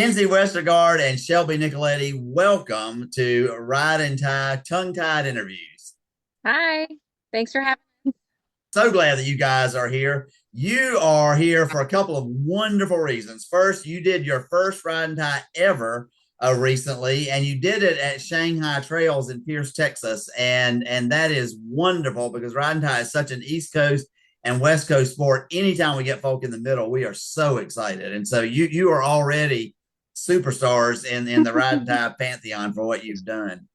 Kenzie Westergard and Shelby Nicoletti, welcome to Ride and Tie Tongue Tied Interviews. Hi, thanks for having So glad that you guys are here. You are here for a couple of wonderful reasons. First, you did your first Ride and Tie ever recently, and you did it at Shanghai Trails in Pierce, Texas, and that is wonderful because Ride and Tie is such an East Coast and West Coast sport. Anytime we get folk in the middle, we are so excited, and so you are already superstars in the Ride and Tie pantheon for what you've done.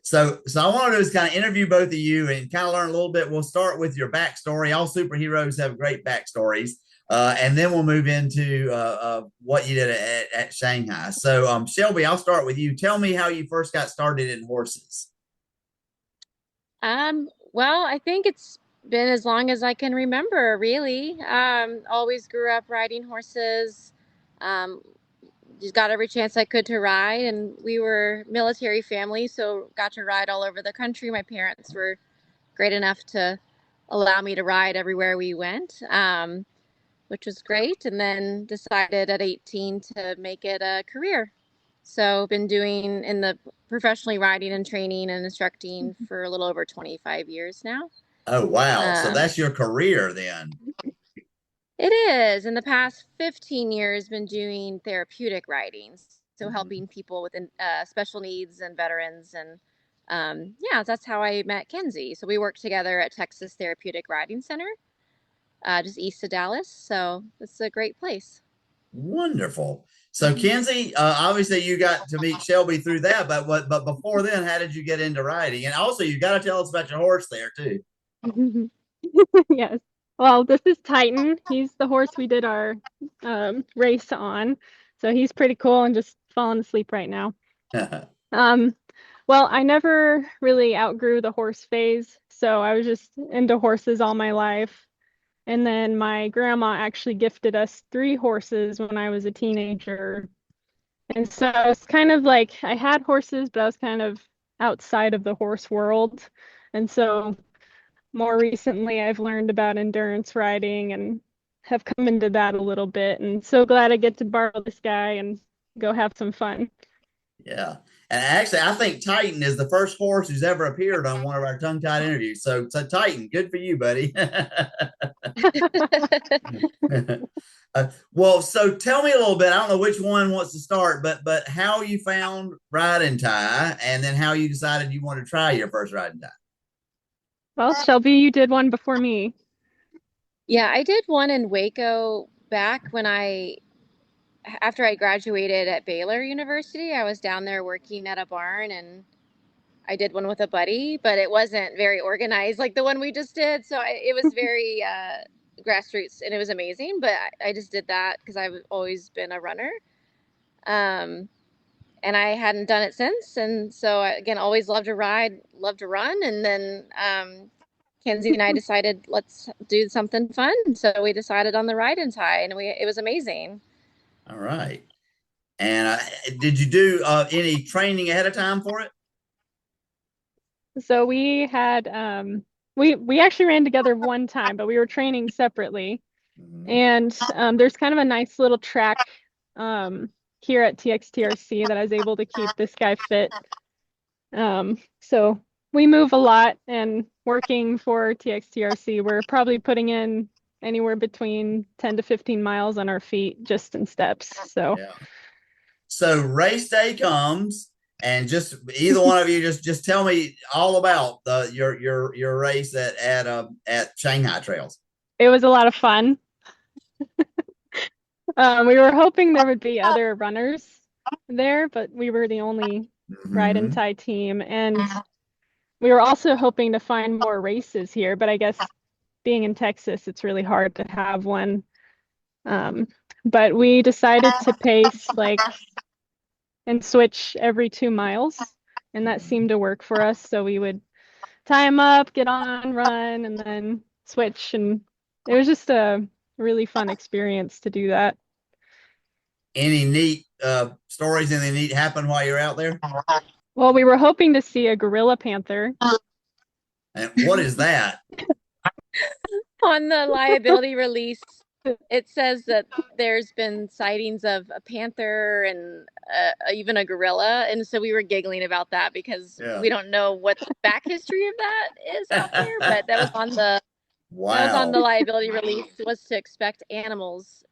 So I want to do is kind of interview both of you and kind of learn a little bit. We'll start with your backstory. All superheroes have great backstories, and then we'll move into what you did at Shanghai. So, Shelby, I'll start with you. Tell me how you first got started in horses. well, I think it's been as long as I can remember, really. Always grew up riding horses. Um, just got every chance I could to ride, and we were military family, so got to ride all over the country. My parents were great enough to allow me to ride everywhere we went, which was great. And then decided at 18 to make it a career. So been doing in the professionally riding and training and instructing for a little over 25 years now. Oh, wow. So Um, that's your career then. it is. In the past 15 years, been doing therapeutic riding, so Mhm. helping people with special needs and veterans. And yeah, that's how I met Kenzie. So we worked together at Texas Therapeutic Riding Center, just east of Dallas. So it's a great place. Wonderful. So, Kenzie, obviously you got to meet Shelby through that, but But before then, how did you get into riding? And also, you got to tell us about your horse there too. Yes. Well, this is Titan. He's the horse we did our race on. So he's pretty cool and just falling asleep right now. Um, well, I never really outgrew the horse phase, so I was just into horses all my life. And then my grandma actually gifted us three horses when I was a teenager. And so it's kind of like I had horses, but I was kind of outside of the horse world. And so more recently, I've learned about endurance riding and have come into that a little bit. And so glad I get to borrow this guy and go have some fun. Yeah. And actually, I think Titan is the first horse who's ever appeared on one of our tongue tied interviews. So Titan, good for you, buddy. Well, so tell me a little bit. I don't know which one wants to start, but how you found ride and tie, and then how you decided you wanted to try your first ride and tie. Well, Shelby, you did one before me. Yeah, I did one in Waco back after I graduated at Baylor University. I was down there working at a barn, and I did one with a buddy, but it wasn't very organized like the one we just did. So it was very grassroots, and it was amazing. But I just did that because I've always been a runner. Um, and I hadn't done it since. And so again, always loved to ride, loved to run. And then Kenzie and I decided let's do something fun. So we decided on the ride and tie, and it was amazing. All right. And did you do any training ahead of time for it? So we had we actually ran together one time, but we were training separately. Mhm. And there's kind of a nice little track um here at TXTRC that I was able to keep this guy fit. So we move a lot, and working for TXTRC, we're probably putting in anywhere between 10 to 15 miles on our feet just in steps. So Yeah. So race day comes, and just either one of you just tell me all about your race at Shanghai Trails. it was a lot of fun. We were hoping there would be other runners there, but we were the only ride and Mhm. tie team. And we were also hoping to find more races here, but I guess being in Texas, it's really hard to have one. Um, but we decided to pace like and switch every 2 miles, and that seemed to work for us. So we would tie them up, get on, run, and then switch. And it was just a really fun experience to do that. Any neat stories? Anything neat happen while you're out there? Well, we were hoping to see a gorilla panther. And what is that? On the liability release It says that there's been sightings of a panther and even a gorilla, and so we were giggling about that because we don't know what the back history of that is out there. But that was on the liability release, was to expect animals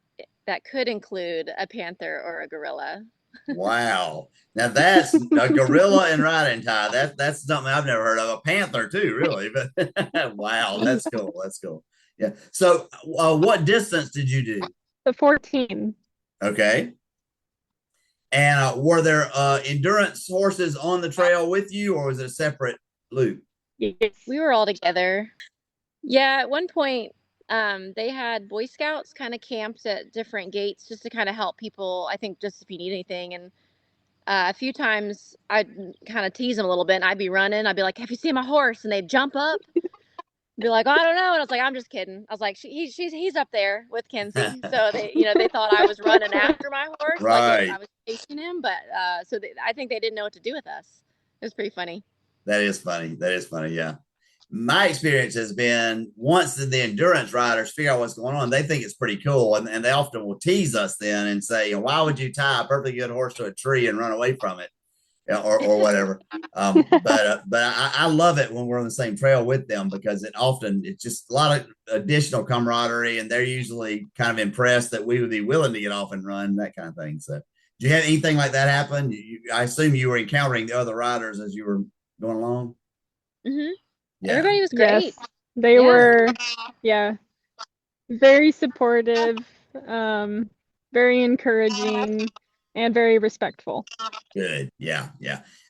that could include a panther or a gorilla. Wow. Now that's a gorilla and riding tie. That's something I've never heard of. A panther too, really. But wow, that's cool. That's cool. Yeah. So what distance did you do? The 14. Okay. And were there endurance horses on the trail with you, or was it a separate loop? Yes. We were all together. Yeah, at one point, they had Boy Scouts kind of camped at different gates just to kind of help people, I think, just if you need anything. And a few times I'd kind of tease them a little bit, and I'd be running. I'd be like, "Have you seen my horse?" And they'd jump up, be like, "Oh, I don't know." And I was like, "I'm just kidding." I was like, he's up there with Kenzie." So they thought I was running after my horse, right. like I was chasing him. But I think they didn't know what to do with us. It was pretty funny. That is funny. That is funny. Yeah. My experience has been once the endurance riders figure out what's going on, they think it's pretty cool. And they often will tease us then and say, why would you tie a perfectly good horse to a tree and run away from it? Or whatever. But I love it when we're on the same trail with them, because it's just a lot of additional camaraderie, and they're usually kind of impressed that we would be willing to get off and run, that kind of thing. So do you have anything like that happen? I assume you were encountering the other riders as you were going along. Mm-hmm. Yeah. Everybody was great. Yes, they were, very supportive, very encouraging, and very respectful. Good. Yeah.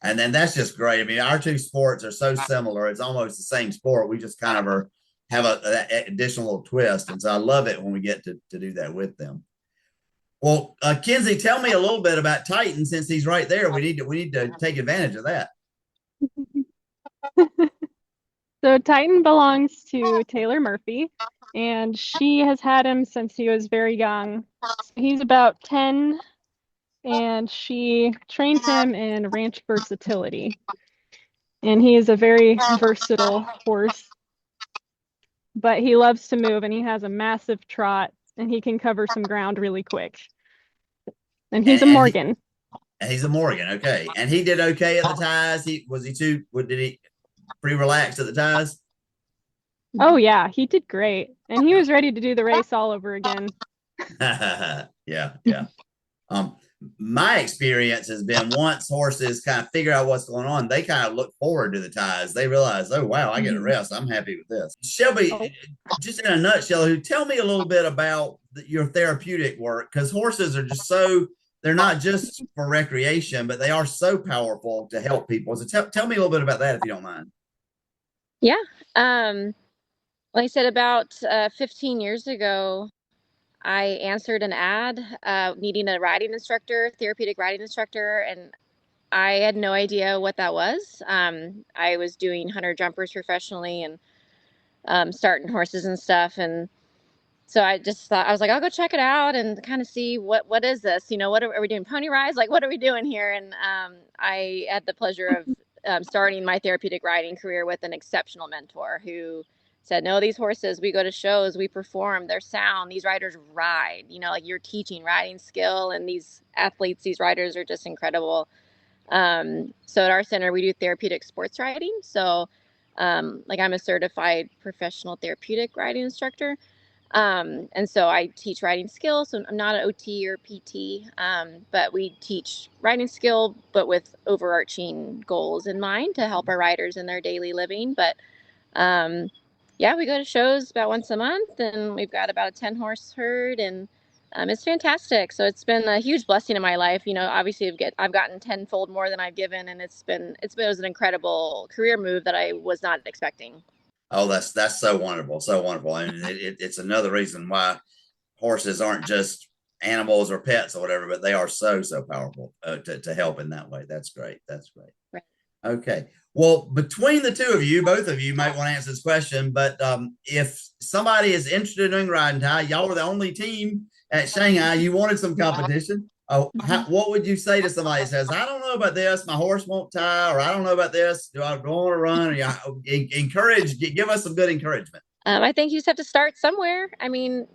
And then that's just great. I mean, our two sports are so similar. It's almost the same sport. We just kind of have an additional little twist. And so I love it when we get to do that with them. Well, Kenzie, tell me a little bit about Titan, since he's right there. We need to take advantage of that. So Titan belongs to Taylor Murphy, and she has had him since he was very young. He's about 10, and she trained him in ranch versatility. And he is a very versatile horse, but he loves to move, and he has a massive trot, and he can cover some ground really quick. And he's a Morgan. He's a Morgan, okay. And he did okay at the ties. Did he pretty relaxed at the ties? Oh yeah, he did great, and he was ready to do the race all over again. Yeah. My experience has been, once horses kind of figure out what's going on, they kind of look forward to the ties. They realize, oh wow, I get a rest. I'm happy with this. Shelby, just in a nutshell, tell me a little bit about your therapeutic work, because horses are just they're not just for recreation, but they are so powerful to help people. So tell me a little bit about that, if you don't mind. Yeah. Like I said, about 15 years ago, I answered an ad needing a riding instructor, therapeutic riding instructor, and I had no idea what that was. I was doing hunter jumpers professionally and starting horses and stuff, and so I just thought, I was like, I'll go check it out and kind of see what is this? What are we doing? Pony rides? Like, what are we doing here? And I had the pleasure of starting my therapeutic riding career with an exceptional mentor who said, no, these horses, we go to shows, we perform, they're sound, these riders ride, like you're teaching riding skill, and these athletes, these riders are just incredible. So at our center, we do therapeutic sports riding. So like I'm a certified professional therapeutic riding instructor. And so I teach riding skill. So I'm not an OT or PT, but we teach riding skill, but with overarching goals in mind to help our riders in their daily living. But yeah, we go to shows about once a month, and we've got about a 10 horse herd, and it's fantastic. So it's been a huge blessing in my life. Obviously I've gotten tenfold more than I've given, and it was an incredible career move that I was not expecting. Oh, that's so wonderful. So wonderful. I mean, it's another reason why horses aren't just animals or pets or whatever, but they are so powerful to help in that way. That's great. That's great. Right. Okay. Well, between the two of you, both of you might want to answer this question, but if somebody is interested in doing riding tie, y'all were the only team at Shanghai, you wanted some competition. What would you say to somebody that says, I don't know about this, my horse won't tie, or I don't know about this, do I want to run? Or give us some good encouragement. I think you just have to start somewhere. I mean,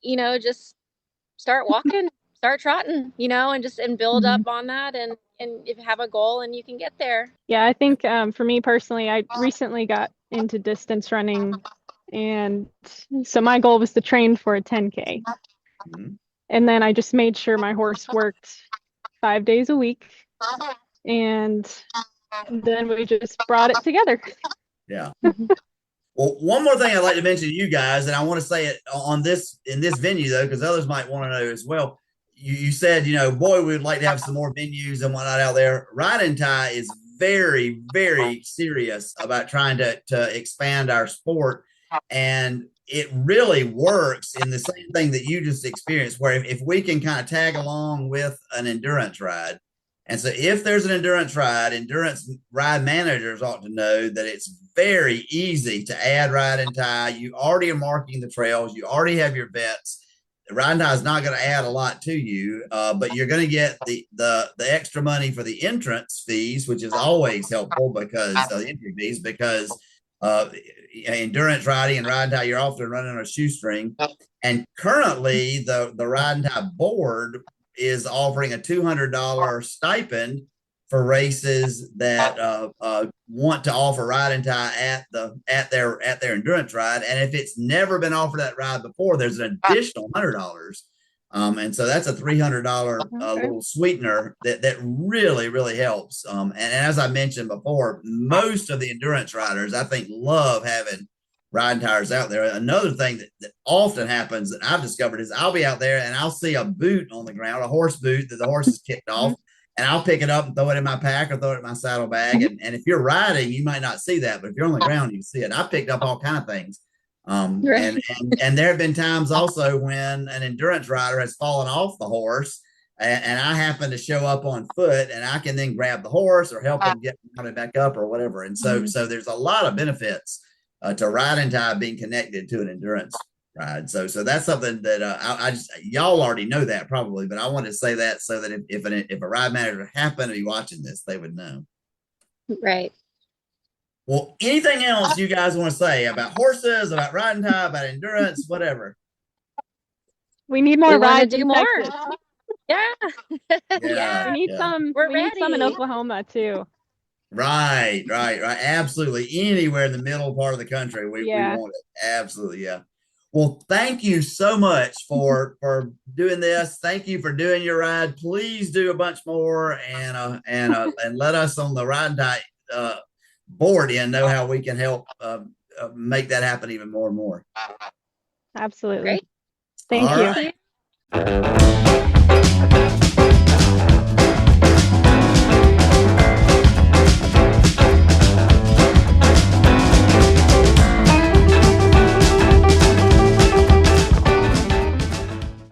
you know, just start walking, start trotting, you know, and build up on that and if you have a goal and you can get there. Yeah, I think for me personally, I recently got into distance running, and so my goal was to train for a 10K. And then I just made sure my horse worked 5 days a week, and then we just brought it together. Yeah. Well, one more thing I'd like to mention to you guys, and I want to say it on this in this venue though, because others might want to know as well. You said, you know, boy, we'd like to have some more venues and whatnot out there. Ride and Tie is very, very serious about trying to expand our sport, and it really works in the same thing that you just experienced, where if we can kind of tag along with an endurance ride. And so if there's an endurance ride managers ought to know that it's very easy to add Ride and Tie. You already are marking the trails. You already have your vets. The Ride and Tie is not going to add a lot to you, but you're going to get the extra money for the entrance fees, which is always helpful because the entry fees, because endurance riding and Ride and Tie, you're often running on a shoestring. And currently the Ride and Tie board is offering a $200 stipend for races that want to offer Ride and Tie at their endurance ride, and if it's never been offered that ride before, there's an additional $100. And so that's a $300 little sweetener that really helps. And as I mentioned before, most of the endurance riders, I think, love having riding tires out there. Another thing that often happens that I've discovered is I'll be out there and I'll see a boot on the ground, a horse boot that the horse has kicked off, and I'll pick it up and throw it in my pack or throw it in my saddlebag. And if you're riding, you might not see that, but if you're on the ground, you see it. I've picked up all kind of things. And there have been times also when an endurance rider has fallen off the horse and I happen to show up on foot, and I can then grab the horse or help him get mounted back up or whatever. And so there's a lot of benefits to Ride and Tie being connected to an endurance ride. So that's something that I just, y'all already know that probably, but I want to say that so that if a ride manager happened to be watching this, they would know. Right. Well, anything else you guys want to say about horses, about Ride and Tie, about endurance, whatever? We need more rides. Do more. Yeah. We need some. We need some in Oklahoma too. Right. Absolutely. Anywhere in the middle part of the country, we want it. Absolutely. Yeah. Well, thank you so much for doing this. Thank you for doing your ride. Please do a bunch more and let us on the Ride and Tie board know how we can help make that happen even more and more. Absolutely. Great. Thank you. Right.